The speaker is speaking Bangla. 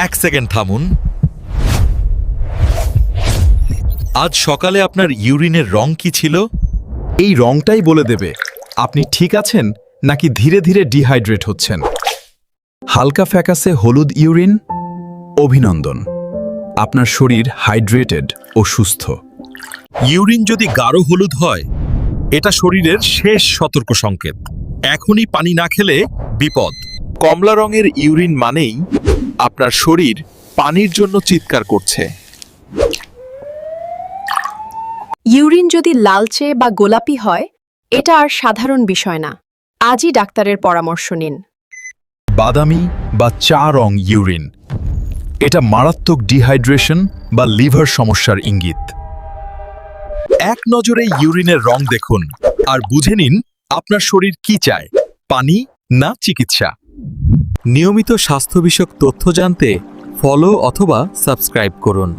এক সেকেন্ড থামুন। আজ সকালে আপনার ইউরিনের রং কি ছিল? এই রংটাই বলে দেবে আপনি ঠিক আছেন নাকি ধীরে ধীরে ডিহাইড্রেট হচ্ছেন। হালকা ফ্যাকাসে হলুদ ইউরিন, অভিনন্দন, আপনার শরীর হাইড্রেটেড ও সুস্থ। ইউরিন যদি গাঢ় হলুদ হয়, এটা শরীরের শেষ সতর্ক সংকেত। এখনই পানি না খেলে বিপদ। কমলা রঙের ইউরিন মানেই আপনার শরীর পানির জন্য চিৎকার করছে। ইউরিন যদি লালচে বা গোলাপি হয়, এটা আর সাধারণ বিষয় না। আজই ডাক্তারের পরামর্শ নিন। বাদামি বা চা রং ইউরিন, এটা মারাত্মক ডিহাইড্রেশন বা লিভার সমস্যার ইঙ্গিত। এক নজরে ইউরিনের রং দেখুন আর বুঝে নিন আপনার শরীর কি চায়, পানি না চিকিৎসা। নিয়মিত স্বাস্থ্য বিষয়ক তথ্য জানতে ফলো অথবা সাবস্ক্রাইব করুন।